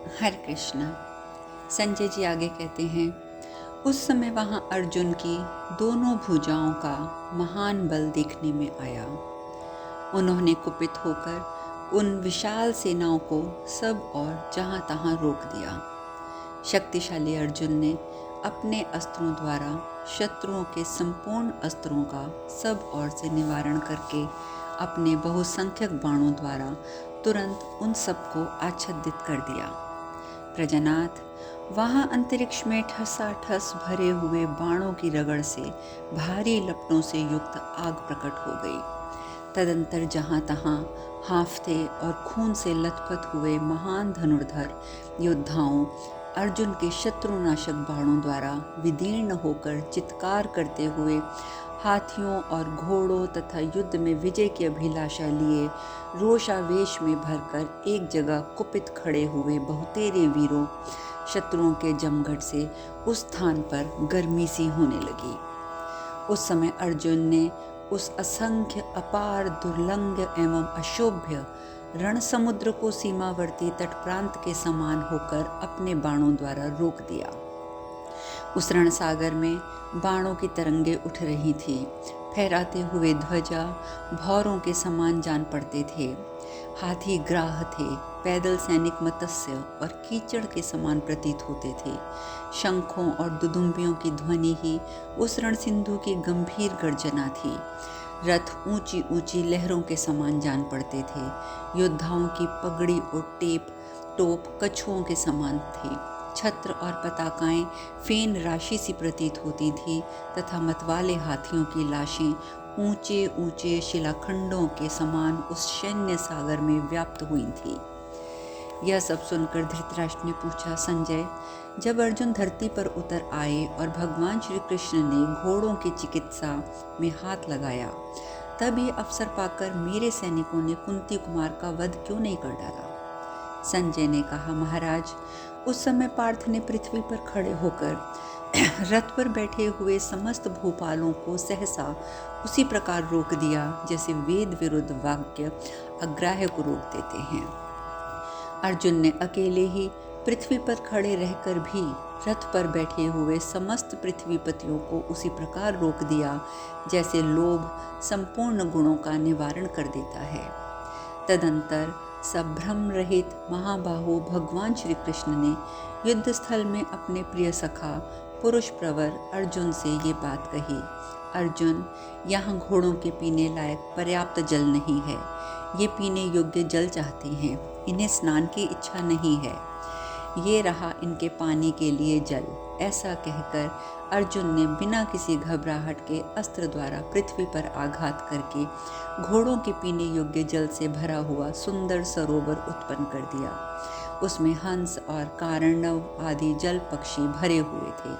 हरे कृष्णा। संजय जी आगे कहते हैं, उस समय वहां अर्जुन की दोनों भुजाओं का महान बल देखने में आया। उन्होंने कुपित होकर उन विशाल सेनाओं को सब और जहां तहां रोक दिया। शक्तिशाली अर्जुन ने अपने अस्त्रों द्वारा शत्रुओं के संपूर्ण अस्त्रों का सब ओर से निवारण करके अपने बहुसंख्यक बाणों द्वारा तुरंत उन सबको आच्छादित कर दिया। प्रजानाथ, वहां अंतरिक्ष में ठसाठस भरे हुए बाणों की रगड़ से भारी लपटों से युक्त आग प्रकट हो गई। तदंतर जहां तहां हाफते और खून से लथपथ हुए महान धनुर्धर योद्धाओं अर्जुन के शत्रुनाशक बाणों द्वारा विदीर्ण होकर चित्कार करते हुए हाथियों और घोड़ों तथा युद्ध में विजय की अभिलाषा लिए रोषावेश में भरकर एक जगह कुपित खड़े हुए बहुतेरे वीरों शत्रुओं के जमघट से उस स्थान पर गर्मी सी होने लगी। उस समय अर्जुन ने उस असंख्य अपार दुर्लंघ एवं अशोभ्य रण समुद्र को सीमावर्ती तट प्रांत के समान होकर अपने बाणों द्वारा रोक दिया। उस रण सागर में बाणों की तरंगे उठ रही थी। फहराते हुए ध्वजा भौरों के समान जान पड़ते थे। हाथी ग्राह थे, पैदल सैनिक मत्स्य और कीचड़ के समान प्रतीत होते थे। शंखों और दुदुम्बियों की ध्वनि ही उस रण सिंधु की गंभीर गर्जना थी। रथ ऊंची ऊंची लहरों के समान जान पड़ते थे। योद्धाओं की पगड़ी और टोप कछुओं के समान थे। छत्र और पताकाएं फेन राशि सी प्रतीत होती थी तथा मतवाले हाथियों की लाशें ऊंचे ऊंचे शिलाखंडों के समान उस सैन्य सागर में व्याप्त हुई थी। यह सब सुनकर धृतराष्ट्र ने पूछा, संजय, जब अर्जुन धरती पर उतर आए और भगवान श्री कृष्ण ने घोड़ों की चिकित्सा में हाथ लगाया, तब ये अवसर पाकर मेरे सैनिकों ने कुंती कुमार का वध क्यों नहीं कर डाला? संजय ने कहा, महाराज, उस समय पार्थ ने पृथ्वी पर खड़े होकर रथ पर बैठे हुए समस्त भूपालों को सहसा उसी प्रकार रोक दिया जैसे वेद विरुद्ध वाक्य अग्राह्य को रोक देते हैं। अर्जुन ने अकेले ही पृथ्वी पर खड़े रहकर भी रथ पर बैठे हुए समस्त पृथ्वीपतियों को उसी प्रकार रोक दिया जैसे लोभ संपूर्ण गुणों का निवारण कर देता है। तदंतर संभ्रम रहित महाबाहु भगवान श्री कृष्ण ने युद्ध स्थल में अपने प्रिय सखा पुरुष प्रवर अर्जुन से ये बात कही, अर्जुन, यहाँ घोड़ों के पीने लायक पर्याप्त जल नहीं है। ये पीने योग्य जल चाहते हैं, इन्हें स्नान की इच्छा नहीं है। ये रहा इनके पानी के लिए जल। ऐसा कहकर अर्जुन ने बिना किसी घबराहट के अस्त्र द्वारा पृथ्वी पर आघात करके घोड़ों के पीने योग्य जल से भरा हुआ सुंदर सरोवर उत्पन्न कर दिया। उसमें हंस और कारणव आदि जल पक्षी भरे हुए थे।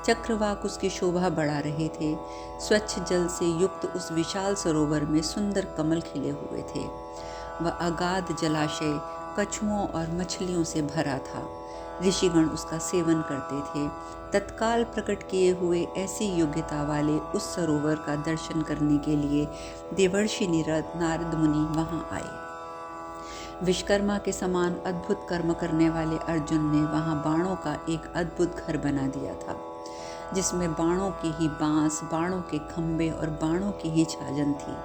चक्रवाक उसकी शोभा बढ़ा रहे थे। स्वच्छ जल से युक्त उस विशाल सरोवर में सुंदर कमल खिले हुए थे। वह अगाध जलाशय कछुओं और मछलियों से भरा था। ऋषिगण उसका सेवन करते थे। तत्काल प्रकट किए हुए ऐसी योग्यता वाले उस सरोवर का दर्शन करने के लिए देवर्षि नारद मुनि वहां आए। विश्वकर्मा के समान अद्भुत कर्म करने वाले अर्जुन ने वहां बाणों का एक अद्भुत घर बना दिया था, जिसमें बाणों की ही बांस, बाणों के खंबे और बाणों की ही छाजन थी।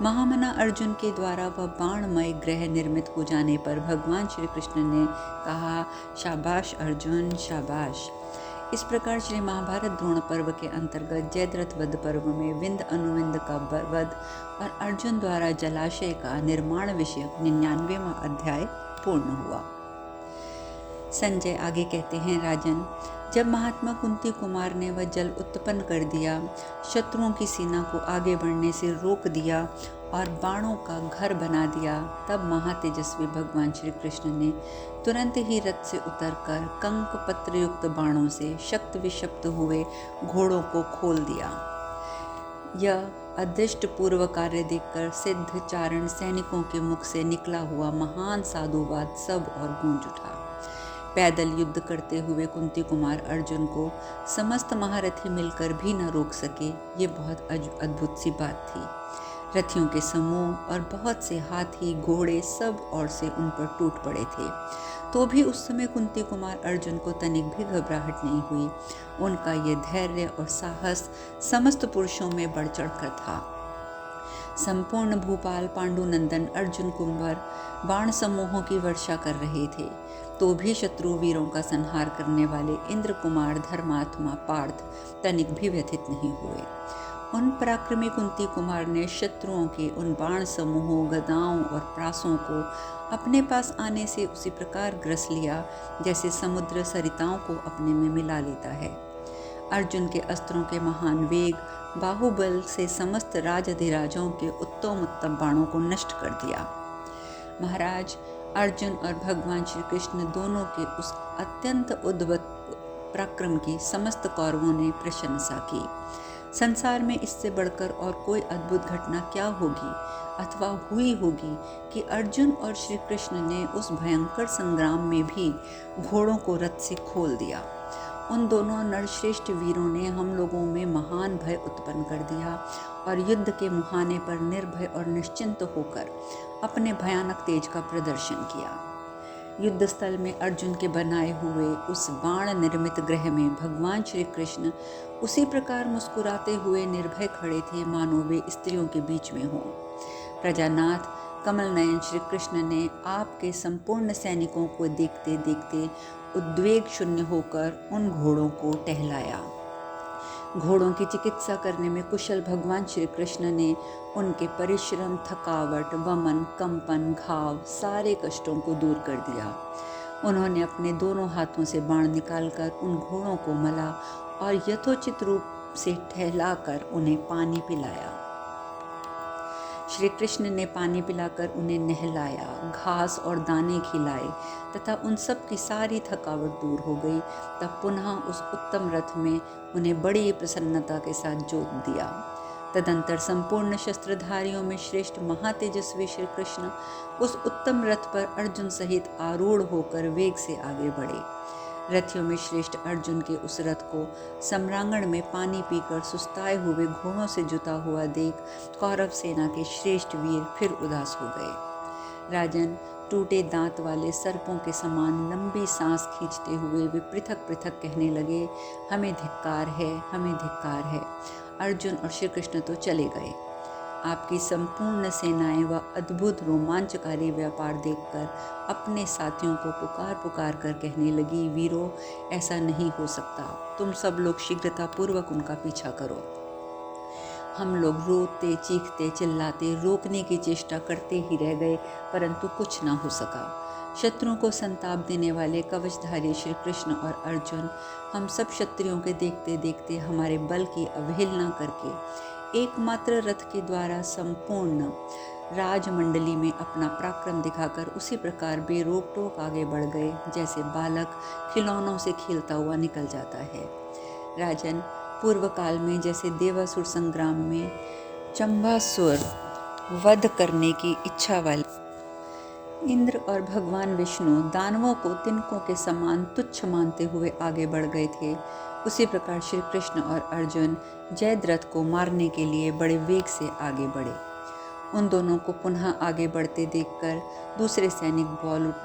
महामना अर्जुन के द्वारा वह बाणमय ग्रह निर्मित हो जाने पर भगवान श्री कृष्ण ने कहा, शाबाश अर्जुन, शाबाश। इस प्रकार श्री महाभारत द्रोण पर्व के अंतर्गत जयद्रथ वध पर्व में विंद अनुविंद का वध और अर्जुन द्वारा जलाशय का निर्माण विषयक 99वां अध्याय पूर्ण हुआ। संजय आगे कहते हैं, राजन, जब महात्मा कुंती कुमार ने वह जल उत्पन्न कर दिया, शत्रुओं की सेना को आगे बढ़ने से रोक दिया और बाणों का घर बना दिया, तब महातेजस्वी भगवान श्री कृष्ण ने तुरंत ही रथ से उतरकर कंक पत्र युक्त बाणों से शक्त विषप्त हुए घोड़ों को खोल दिया। यह अदृष्ट पूर्व कार्य देखकर सिद्ध चारण सैनिकों के मुख से निकला हुआ महान साधुवाद सब और गूंज उठा। पैदल युद्ध करते हुए कुंती कुमार अर्जुन को समस्त महारथी मिलकर भी न रोक सके। ये बहुत अद्भुत सी बात थी। रथियों के समूह और बहुत से हाथी घोड़े सब ओर से उन पर टूट पड़े थे। तो भी उस समय कुंती कुमार अर्जुन को तनिक भी घबराहट नहीं हुई। उनका ये धैर्य और साहस समस्त पुरुषों में बढ़ चढ़कर था। संपूर्ण भूपाल पांडुनंदन अर्जुन कुंवर बाण समूहों की वर्षा कर रहे थे, तो भी शत्रु वीरों का संहार करने वाले इंद्र कुमार धर्मात्मा पार्थ तनिक भी व्यथित नहीं हुए। उन पराक्रमी कुंती कुमार ने शत्रुओं के उन बाण समूहों, गदाओं और प्रासों को अपने पास आने से उसी प्रकार ग्रस लिया जैसे समुद्र सरिताओं को अपने में मिला लेता है। अर्जुन के अस्त्रों के महान वेग बाहुबल से समस्त राजाधिराजों के उत्तम उत्तम बाणों को नष्ट कर दिया। महाराज, अर्जुन और भगवान श्री कृष्ण दोनों के उस अत्यंत उद्भट पराक्रम की समस्त कौरवों ने प्रशंसा की। संसार में इससे बढ़कर और कोई अद्भुत घटना क्या होगी अथवा हुई होगी कि अर्जुन और श्री कृष्ण ने उस भयंकर संग्राम में भी घोड़ों को रथ से खोल दिया। उन दोनों नरश्रेष्ठ वीरों ने हम लोगों में महान भय उत्पन्न कर दिया और युद्ध के मुहाने पर निर्भय और निश्चिंत होकर अपने भयानक तेज का प्रदर्शन किया। युद्ध स्थल में अर्जुन के बनाए हुए उस बाण निर्मित गृह में भगवान श्री कृष्ण उसी प्रकार मुस्कुराते हुए निर्भय खड़े थे मानो वे स्त्रियों के बीच में हों। प्रजानाथ कमल नयन श्री कृष्ण ने आपके संपूर्ण सैनिकों को देखते देखते उद्वेग शून्य होकर उन घोड़ों को टहलाया। घोड़ों की चिकित्सा करने में कुशल भगवान श्री कृष्ण ने उनके परिश्रम, थकावट, वमन, कंपन, घाव सारे कष्टों को दूर कर दिया। उन्होंने अपने दोनों हाथों से बाण निकालकर उन घोड़ों को मला और यथोचित रूप से ठहलाकर उन्हें पानी पिलाया। श्री कृष्ण ने पानी पिलाकर उन्हें नहलाया, घास और दाने खिलाए तथा उन सब की सारी थकावट दूर हो गई। तब पुनः उस उत्तम रथ में उन्हें बड़ी प्रसन्नता के साथ जोत दिया। तदंतर संपूर्ण शस्त्रधारियों में श्रेष्ठ महातेजस्वी श्री कृष्ण उस उत्तम रथ पर अर्जुन सहित आरूढ़ होकर वेग से आगे बढ़े। रथियों में श्रेष्ठ अर्जुन के उस रथ को सम्रांगण में पानी पीकर सुस्ताए हुए घोड़ों से जुता हुआ देख कौरव सेना के श्रेष्ठ वीर फिर उदास हो गए। राजन, टूटे दांत वाले सर्पों के समान लंबी सांस खींचते हुए वे पृथक पृथक कहने लगे, हमें धिक्कार है, हमें धिक्कार है। अर्जुन और श्री कृष्ण तो चले गए। आपकी संपूर्ण सेनाएं व अद्भुत रोमांचकारी व्यापार देखकर अपने साथियों को पुकार पुकार कर कहने लगी, वीरों, ऐसा नहीं हो सकता, तुम सब लोग शीघ्रतापूर्वक उनका पीछा करो। हम लोग रोते, चीखते, चिल्लाते, रोकने की चेष्टा करते ही रह गए, परंतु कुछ ना हो सका। शत्रुओं को संताप देने वाले कवचधारी श्री कृष्ण और अर्जुन हम सब क्षत्रियों के देखते देखते हमारे बल की अवहेलना करके एकमात्र रथ के द्वारा संपूर्ण राजमंडली में अपना पराक्रम दिखाकर उसी प्रकार बेरोक टोक आगे बढ़ गए जैसे बालक खिलौनों से खेलता हुआ निकल जाता है। राजन, पूर्व काल में जैसे देवासुर संग्राम में चंबासुर वध करने की इच्छा वाले इंद्र और भगवान विष्णु दानवों को तिनकों के समान तुच्छ मानते हुए आगे बढ़ गए थे, उसी प्रकार श्री कृष्ण और अर्जुन जयद्रथ को मारने के लिए बड़े वेग से आगे बढ़े। उन दोनों को पुनः आगे बढ़ते देखकर दूसरे सैनिक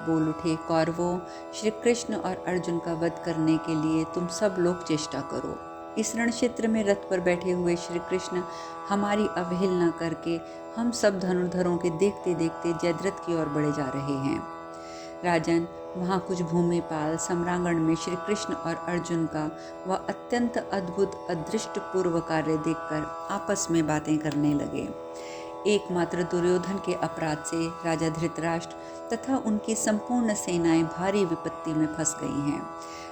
बोल उठे, कौरवों, श्री कृष्ण और अर्जुन का वध करने के लिए तुम सब लोग चेष्टा करो। इस रण क्षेत्र में रथ पर बैठे हुए श्री कृष्ण हमारी अवहेलना करके हम सब धनुर्धरों के देखते देखते जयद्रथ की ओर बढ़े जा रहे हैं। राजन, वहाँ कुछ भूमिपाल सम्रांगण में श्री कृष्ण और अर्जुन का वह अत्यंत अद्भुत अदृष्टपूर्व कार्य देखकर आपस में बातें करने लगे। एकमात्र दुर्योधन के अपराध से राजा धृतराष्ट्र तथा उनकी संपूर्ण सेनाएं भारी विपत्ति में फंस गई हैं।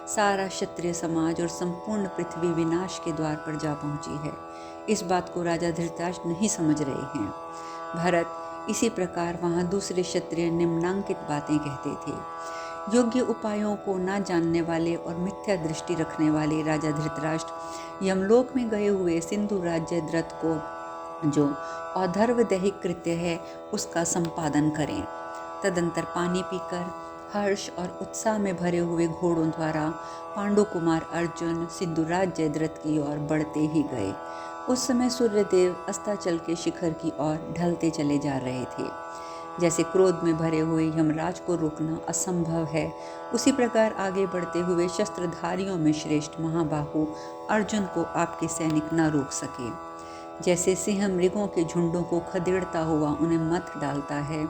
सारा क्षत्रिय समाज और संपूर्ण पृथ्वी विनाश के द्वार पर जा पहुंची है। इस बात को राजा धृतराष्ट्र नहीं समझ रहे हैं। भरत, इसी प्रकार वहाँ दूसरे क्षत्रिय निम्नांकित बातें कहते थे। योग्य उपायों को न जानने वाले और मिथ्या दृष्टि रखने वाले राजा धृतराष्ट्र यमलोक में गए हुए सिंधु राज्य जयद्रथ को जो औधर्वदैहिक कृत्य है उसका संपादन करें। तदंतर पानी पीकर हर्ष और उत्साह में भरे हुए घोड़ों द्वारा पांडु कुमार अर्जुन सिंधुराज जयद्रथ की ओर बढ़ते ही गए। उस समय सूर्यदेव अस्ताचल के शिखर की ओर ढलते चले जा रहे थे। जैसे क्रोध में भरे हुए यमराज को रोकना असंभव है, उसी प्रकार आगे बढ़ते हुए शस्त्रधारियों में श्रेष्ठ महाबाहु अर्जुन को आपके सैनिक न रोक सके। जैसे सिंह मृगों के झुंडों को खदेड़ता हुआ उन्हें मत डालता है,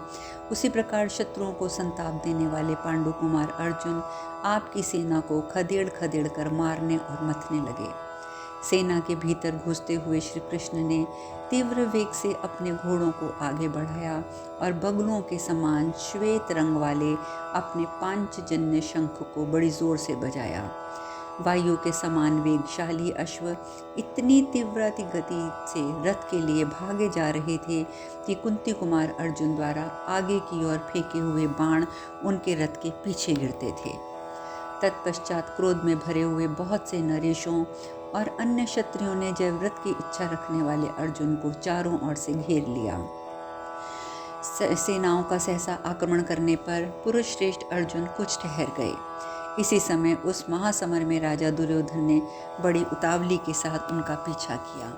उसी प्रकार शत्रुओं को संताप देने वाले पांडु कुमार अर्जुन आपकी सेना को खदेड़ खदेड़ कर मारने और मथने लगे। सेना के भीतर घुसते हुए श्री कृष्ण ने तीव्र वेग से अपने घोड़ों को आगे बढ़ाया और बगुलों के समान श्वेत रंग वाले अपने पांचजन्य शंख को बड़ी जोर से बजाया। वायु के समान वेगशाली अश्व इतनी तीव्र गति से रथ के लिए भागे जा रहे थे कि कुंती कुमार अर्जुन द्वारा आगे की ओर फेंके हुए बाण उनके रथ के पीछे गिरते थे। तत्पश्चात क्रोध में भरे हुए बहुत से नरेशों और अन्य क्षत्रियों ने जयव्रत की इच्छा रखने वाले अर्जुन को चारों ओर से घेर लिया। सेनाओं का सहसा आक्रमण करने पर पुरुष श्रेष्ठ अर्जुन कुछ ठहर गए। इसी समय उस महासमर में राजा दुर्योधन ने बड़ी उतावली के साथ उनका पीछा किया।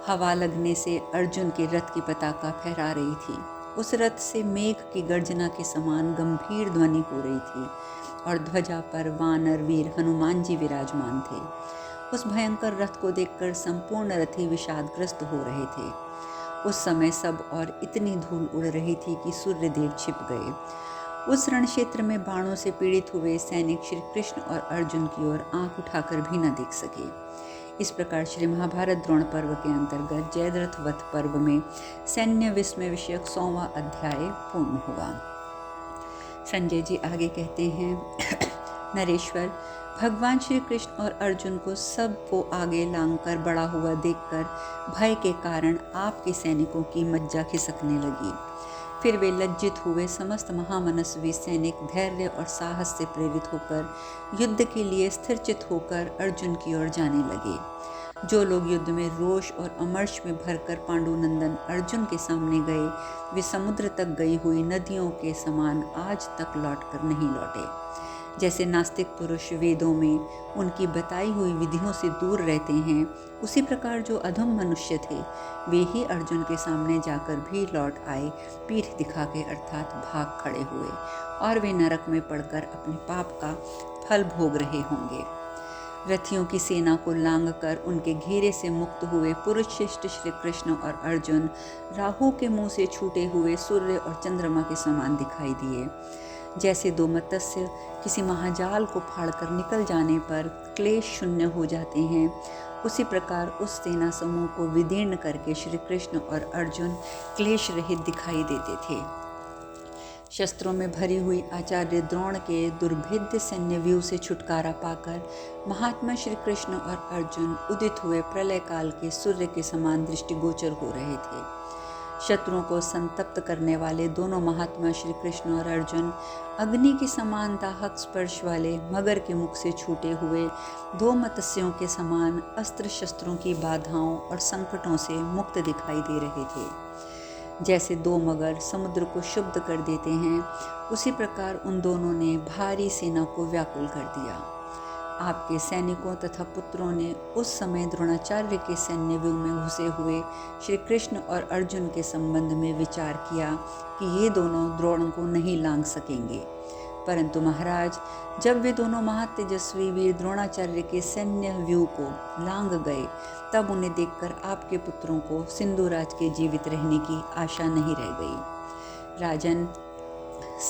हवा लगने से अर्जुन के रथ की पताका फहरा रही थी। उस रथ से मेघ की गर्जना के समान गंभीर ध्वनि हो रही थी और ध्वजा पर वानर वीर हनुमान जी विराजमान थे। उस भयंकर रथ को देखकर संपूर्ण रथी विषादग्रस्त हो रहे थे। उस समय सब और इतनी धूल उड़ रही थी कि सूर्यदेव छिप गए। उस रण क्षेत्र में बाणों से पीड़ित हुए सैनिक श्री कृष्ण और अर्जुन की ओर आंख उठाकर भी न देख सके। इस प्रकार श्री महाभारत द्रोण पर्व के अंतर्गत जयद्रथ वध पर्व में सैन्य विस्मय विषयक 100वां अध्याय पूर्ण हुआ। संजय जी आगे कहते हैं, नरेश्वर, भगवान श्री कृष्ण और अर्जुन को सबको आगे लांघकर बड़ा हुआ देखकर भय के कारण आपके सैनिकों की मज्जा खिसकने लगी। फिर वे लज्जित हुए समस्त महामनस्वी सैनिक धैर्य और साहस से प्रेरित होकर युद्ध के लिए स्थिरचित होकर अर्जुन की ओर जाने लगे। जो लोग युद्ध में रोष और अमर्ष में भरकर पांडुनंदन अर्जुन के सामने गए, वे समुद्र तक गई हुई नदियों के समान आज तक लौटकर नहीं लौटे। जैसे नास्तिक पुरुष वेदों में उनकी बताई हुई विधियों से दूर रहते हैं, उसी प्रकार जो अधम मनुष्य थे वे ही अर्जुन के सामने जाकर भी लौट आए, पीठ दिखा के अर्थात भाग खड़े हुए, और वे नरक में पड़कर अपने पाप का फल भोग रहे होंगे। रथियों की सेना को लांघकर उनके घेरे से मुक्त हुए पुरुष श्रेष्ठ श्री कृष्ण और अर्जुन राहु के मुंह से छूटे हुए सूर्य और चंद्रमा के समान दिखाई दिए। जैसे दो मत्स्य किसी महाजाल को फाड़कर निकल जाने पर क्लेश शून्य हो जाते हैं, उसी प्रकार उस सेना समूह को विदीर्ण करके श्री कृष्ण और अर्जुन क्लेश रहित दिखाई देते थे। शस्त्रों में भरी हुई आचार्य द्रोण के दुर्भेद्य सैन्य व्यूह से छुटकारा पाकर महात्मा श्री कृष्ण और अर्जुन उदित हुए प्रलय काल के सूर्य के समान दृष्टिगोचर हो रहे थे। शत्रुओं को संतप्त करने वाले दोनों महात्मा श्री कृष्ण और अर्जुन अग्नि की समान दाहक स्पर्श वाले मगर के मुख से छूटे हुए दो मत्स्यों के समान अस्त्र शस्त्रों की बाधाओं और संकटों से मुक्त दिखाई दे रहे थे। जैसे दो मगर समुद्र को शुद्ध कर देते हैं, उसी प्रकार उन दोनों ने भारी सेना को व्याकुल कर दिया। आपके सैनिकों तथा पुत्रों ने उस समय द्रोणाचार्य के सैन्य व्यूह में घुसे हुए श्री कृष्ण और अर्जुन के संबंध में विचार किया कि ये दोनों द्रोण को नहीं लांघ सकेंगे। परंतु महाराज, जब वे दोनों महातेजस्वी वीर द्रोणाचार्य के सैन्य व्यूह को लांघ गए, तब उन्हें देखकर आपके पुत्रों को सिंधुराज के जीवित रहने की आशा नहीं रह गई। राजन,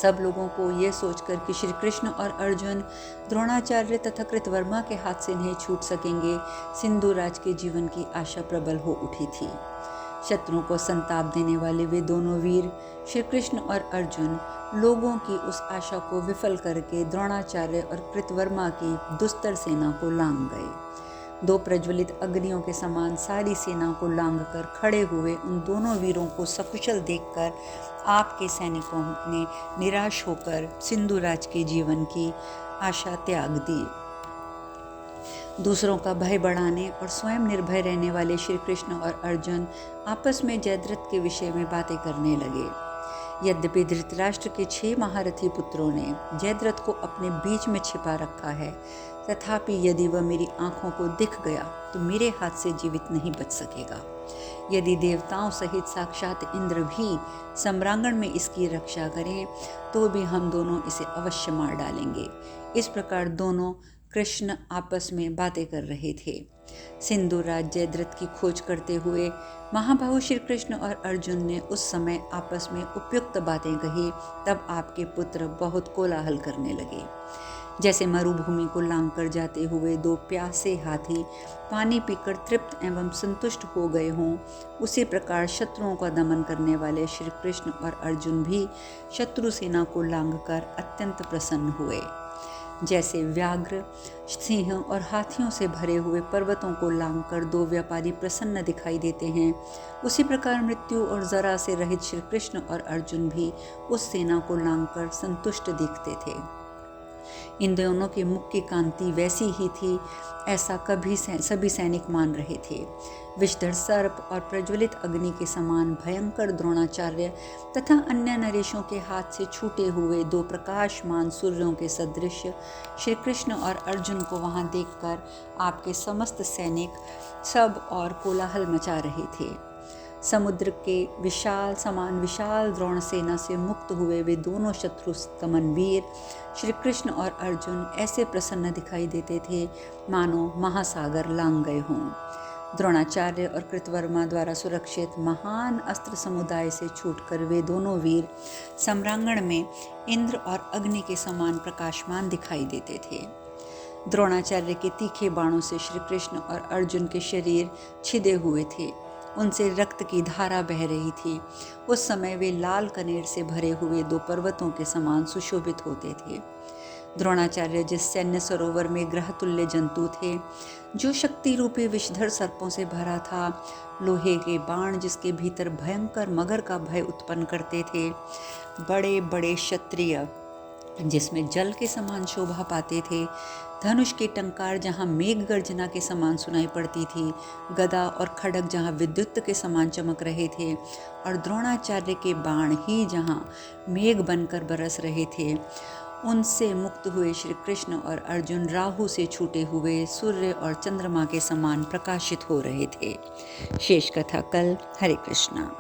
सब लोगों को यह सोचकर कि श्री कृष्ण और अर्जुन द्रोणाचार्य तथा कृतवर्मा के हाथ से नहीं छूट सकेंगे, सिंधुराज के जीवन की आशा प्रबल हो उठी थी। शत्रुओं को संताप देने वाले वे दोनों वीर श्री कृष्ण और अर्जुन लोगों की उस आशा को विफल करके द्रोणाचार्य और कृतवर्मा की दुस्तर सेना को लांघ गए। दो प्रज्वलित अग्नियों के समान सारी सेना को लांघकर खड़े हुए उन दोनों वीरों को सकुशल देखकर आपके सैनिकों ने निराश होकर सिंधुराज के जीवन की आशा त्याग दी। दूसरों का भय बढ़ाने और स्वयं निर्भय रहने वाले श्री कृष्ण और अर्जुन आपस में जयद्रथ के विषय में बातें करने लगे। यद्यपि धृतराष्ट्र के 6 महारथी पुत्रों ने जयद्रथ को अपने बीच में छिपा रखा है, तथापि यदि वह मेरी आंखों को दिख गया तो मेरे हाथ से जीवित नहीं बच सकेगा। यदि देवताओं सहित साक्षात इंद्र भी सम्रांगण में इसकी रक्षा करें तो भी हम दोनों इसे अवश्य मार डालेंगे। इस प्रकार दोनों कृष्ण आपस में बातें कर रहे थे। सिंधुराज जयद्रथ की खोज करते हुए महाबाहु श्री कृष्ण और अर्जुन ने उस समय आपस में उपयुक्त बातें कही। तब आपके पुत्र बहुत कोलाहल करने लगे। जैसे मरुभूमि को लांग कर जाते हुए 2 प्यासे हाथी पानी पीकर तृप्त एवं संतुष्ट हो गए हों, उसी प्रकार शत्रुओं का दमन करने वाले श्री कृष्ण और अर्जुन भी शत्रु सेना को लांघकर अत्यंत प्रसन्न हुए। जैसे व्याघ्र, सिंह और हाथियों से भरे हुए पर्वतों को लांघकर 2 व्यापारी प्रसन्न दिखाई देते हैं, उसी प्रकार मृत्यु और जरा से रहित श्री कृष्ण और अर्जुन भी उस सेना को लांघकर संतुष्ट दिखते थे। इन दोनों के मुख की कांति वैसी ही थी, ऐसा सभी सैनिक मान रहे थे। विषधर सर्प और प्रज्वलित अग्नि के समान भयंकर द्रोणाचार्य तथा अन्य नरेशों के हाथ से छूटे हुए 2 प्रकाशमान सूर्यों के सदृश श्री कृष्ण और अर्जुन को वहां देखकर आपके समस्त सैनिक सब और कोलाहल मचा रहे थे। समुद्र के विशाल द्रोण सेना से मुक्त हुए वे दोनों शत्रु दमन वीर श्री कृष्ण और अर्जुन ऐसे प्रसन्न दिखाई देते थे मानो महासागर लांग गए हों। द्रोणाचार्य और कृतवर्मा द्वारा सुरक्षित महान अस्त्र समुदाय से छूटकर वे दोनों वीर सम्रांगण में इंद्र और अग्नि के समान प्रकाशमान दिखाई देते थे। द्रोणाचार्य के तीखे बाणों से श्री कृष्ण और अर्जुन के शरीर छिदे हुए थे, उनसे रक्त की धारा बह रही थी। उस समय वे लाल कनेर से भरे हुए 2 पर्वतों के समान सुशोभित होते थे। द्रोणाचार्य जिस सैन्य सरोवर में ग्रहतुल्य जंतु थे, जो शक्ति रूपी विषधर सर्पों से भरा था, लोहे के बाण जिसके भीतर भयंकर मगर का भय उत्पन्न करते थे, बड़े बड़े क्षत्रिय जिसमें जल के समान शोभा पाते थे, धनुष की टंकार जहाँ मेघ गर्जना के समान सुनाई पड़ती थी, गदा और खड्ग जहाँ विद्युत के समान चमक रहे थे, और द्रोणाचार्य के बाण ही जहाँ मेघ बनकर बरस रहे थे, उनसे मुक्त हुए श्री कृष्ण और अर्जुन राहु से छूटे हुए सूर्य और चंद्रमा के समान प्रकाशित हो रहे थे। शेष कथा कल। हरे कृष्णा।